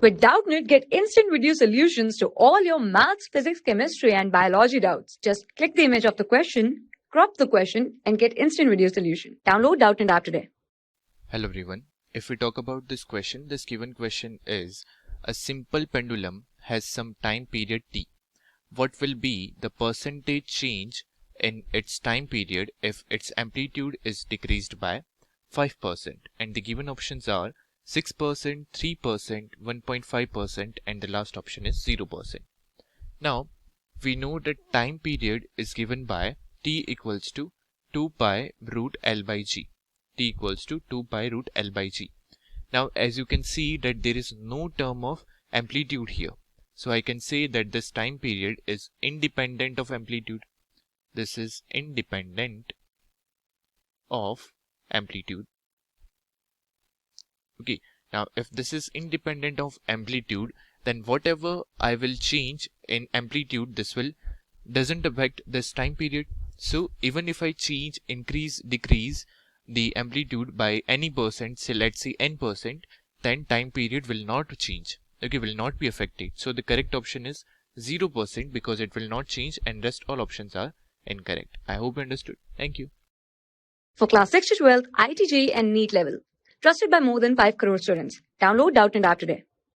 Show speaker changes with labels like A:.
A: With Doubtnut, get instant video solutions to all your maths, physics, chemistry, and biology doubts. Just click the image of the question, crop the question, and get instant video solution. Download Doubtnut app today.
B: Hello everyone. If we talk about this given question is a simple pendulum has some time period t. What will be the percentage change in its time period if its amplitude is decreased by 5%? And the given options are 6%, 3%, 1.5%, and the last option is 0%. Now, we know that time period is given by t equals to 2 pi root L by g. T equals to 2 pi root L by g. Now, as you can see that there is no term of amplitude here. So I can say that this time period is independent of amplitude. This is independent of amplitude. Okay, now if this is independent of amplitude, then whatever I will change in amplitude, this doesn't affect this time period. So even if I change, increase, decrease the amplitude by any percent, say let's say n%, then time period will not change. Okay, will not be affected. So the correct option is 0% because it will not change, and rest all options are incorrect. I hope you understood. Thank you.
A: For class 6 to 12, IIT JEE and NEET level. Trusted by more than 5 crore students. Download Doubtnut app today.